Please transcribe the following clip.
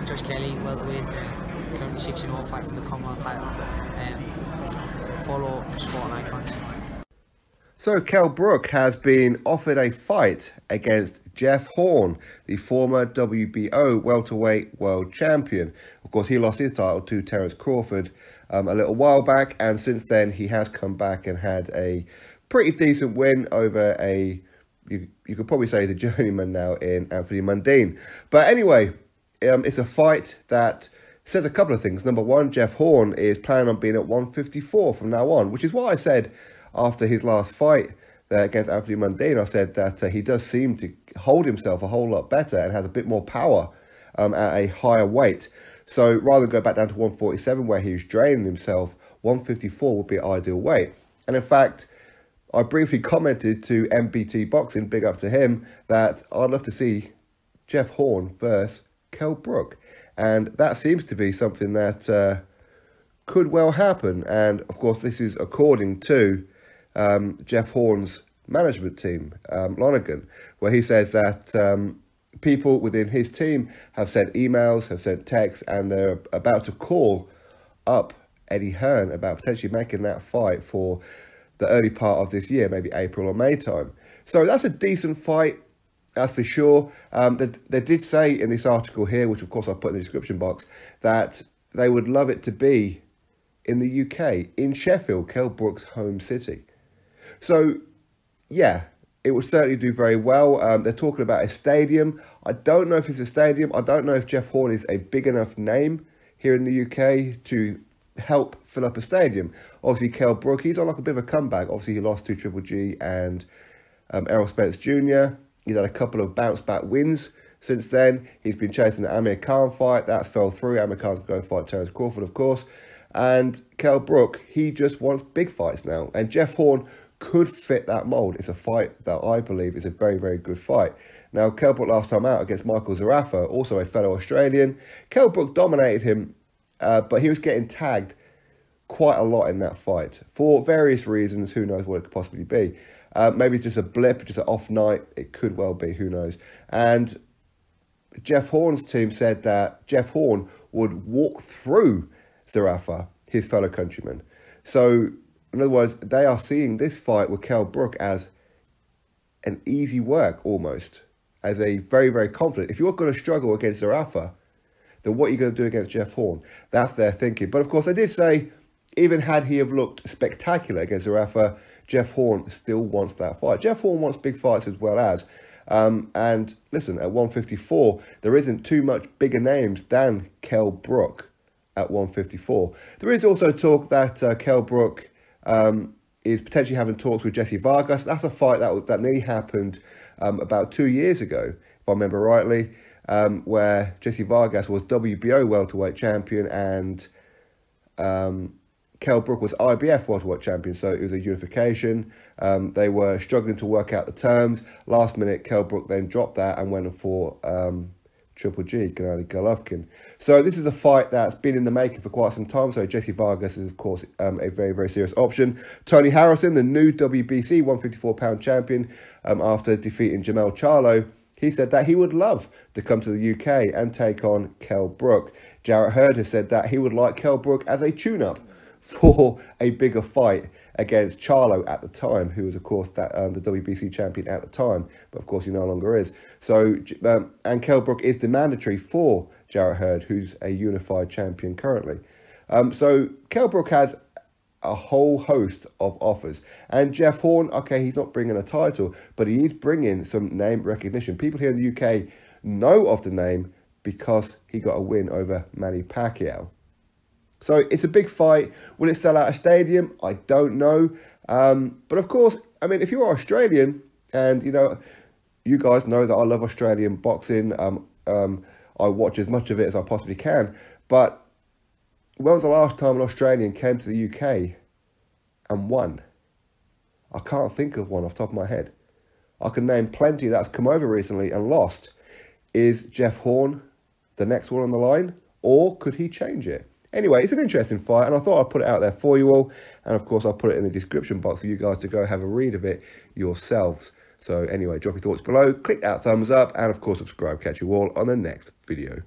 Josh Kelly, welterweight, currently 6-0, fighting for the Commonwealth title. Follow Sport Icons. So Kell Brook has been offered a fight against Jeff Horn, the former WBO welterweight world champion. Of course, he lost his title to Terence Crawford a little while back, and since then he has come back and had a pretty decent win over a, you could probably say, the journeyman now in Anthony Mundine. But anyway, it's a fight that says a couple of things. Number one, Jeff Horn is planning on being at 154 from now on, which is what I said after his last fight against Anthony Mundine. I said that he does seem to hold himself a whole lot better and has a bit more power at a higher weight. So rather than go back down to 147 where he was draining himself, 154 would be an ideal weight. And in fact, I briefly commented to MBT Boxing, big up to him, that I'd love to see Jeff Horn versus Kell Brook. And that seems to be something that could well happen. And of course, this is according to Jeff Horn's management team, Lonergan, where he says that people within his team have sent emails, have sent texts, and they're about to call up Eddie Hearn about potentially making that fight for the early part of this year, maybe April or May time. So that's a decent fight, that's for sure. They did say in this article here, which of course I'll put in the description box, that they would love it to be in the UK, in Sheffield, Kell Brook's home city. So, yeah, it would certainly do very well. They're talking about a stadium. I don't know if it's a stadium. I don't know if Jeff Horn is a big enough name here in the UK to help fill up a stadium. Obviously, Kell Brook, he's on like a bit of a comeback. Obviously, he lost to Triple G and Errol Spence Jr. He's had a couple of bounce-back wins since then. He's been chasing the Amir Khan fight. That fell through. Amir Khan's going to fight Terence Crawford, of course. And Kell Brook, he just wants big fights now. And Jeff Horn could fit that mould. It's a fight that I believe is a very, very good fight. Now, Kell Brook last time out against Michael Zarafa, also a fellow Australian. Kell Brook dominated him, but he was getting tagged quite a lot in that fight for various reasons. Who knows what it could possibly be. Maybe it's just a blip, just an off night. It could well be, who knows. And Jeff Horn's team said that Jeff Horn would walk through Zarafa, his fellow countryman. So, in other words, they are seeing this fight with Kell Brook as an easy work, almost. As a very, very confident. If you're going to struggle against Zarafa, then what are you going to do against Jeff Horn? That's their thinking. But of course, they did say, even had he have looked spectacular against Zarafa, Jeff Horn still wants that fight. Jeff Horn wants big fights as well as. And listen, at 154, there isn't too much bigger names than Kell Brook at 154. There is also talk that Kell Brook is potentially having talks with Jesse Vargas. That's a fight that nearly happened about 2 years ago, if I remember rightly, where Jesse Vargas was WBO welterweight champion and Kell Brook was IBF welterweight champion, so it was a unification. They were struggling to work out the terms. Last minute, Kell Brook then dropped that and went for Triple G, Gennady Golovkin. So this is a fight that's been in the making for quite some time. So Jesse Vargas is, of course, a very, very serious option. Tony Harrison, the new WBC 154-pound champion, after defeating Jamel Charlo, he said that he would love to come to the UK and take on Kell Brook. Jarrett Hurd has said that he would like Kell Brook as a tune-up for a bigger fight against Charlo at the time, who was, of course, the WBC champion at the time, but of course he no longer is. So, and Kell Brook is the mandatory for Jarrett Hurd, who's a unified champion currently. So Kell Brook has a whole host of offers. And Jeff Horn, okay, he's not bringing a title, but he is bringing some name recognition. People here in the UK know of the name because he got a win over Manny Pacquiao. So it's a big fight. Will it sell out a stadium? I don't know. But of course, I mean, if you're Australian, and you know, you guys know that I love Australian boxing. I watch as much of it as I possibly can. But when was the last time an Australian came to the UK and won? I can't think of one off the top of my head. I can name plenty that's come over recently and lost. Is Jeff Horn the next one on the line? Or could he change it? Anyway, it's an interesting fight, and I thought I'd put it out there for you all. And of course, I'll put it in the description box for you guys to go have a read of it yourselves. So anyway, drop your thoughts below, click that thumbs up, and of course, subscribe. Catch you all on the next video.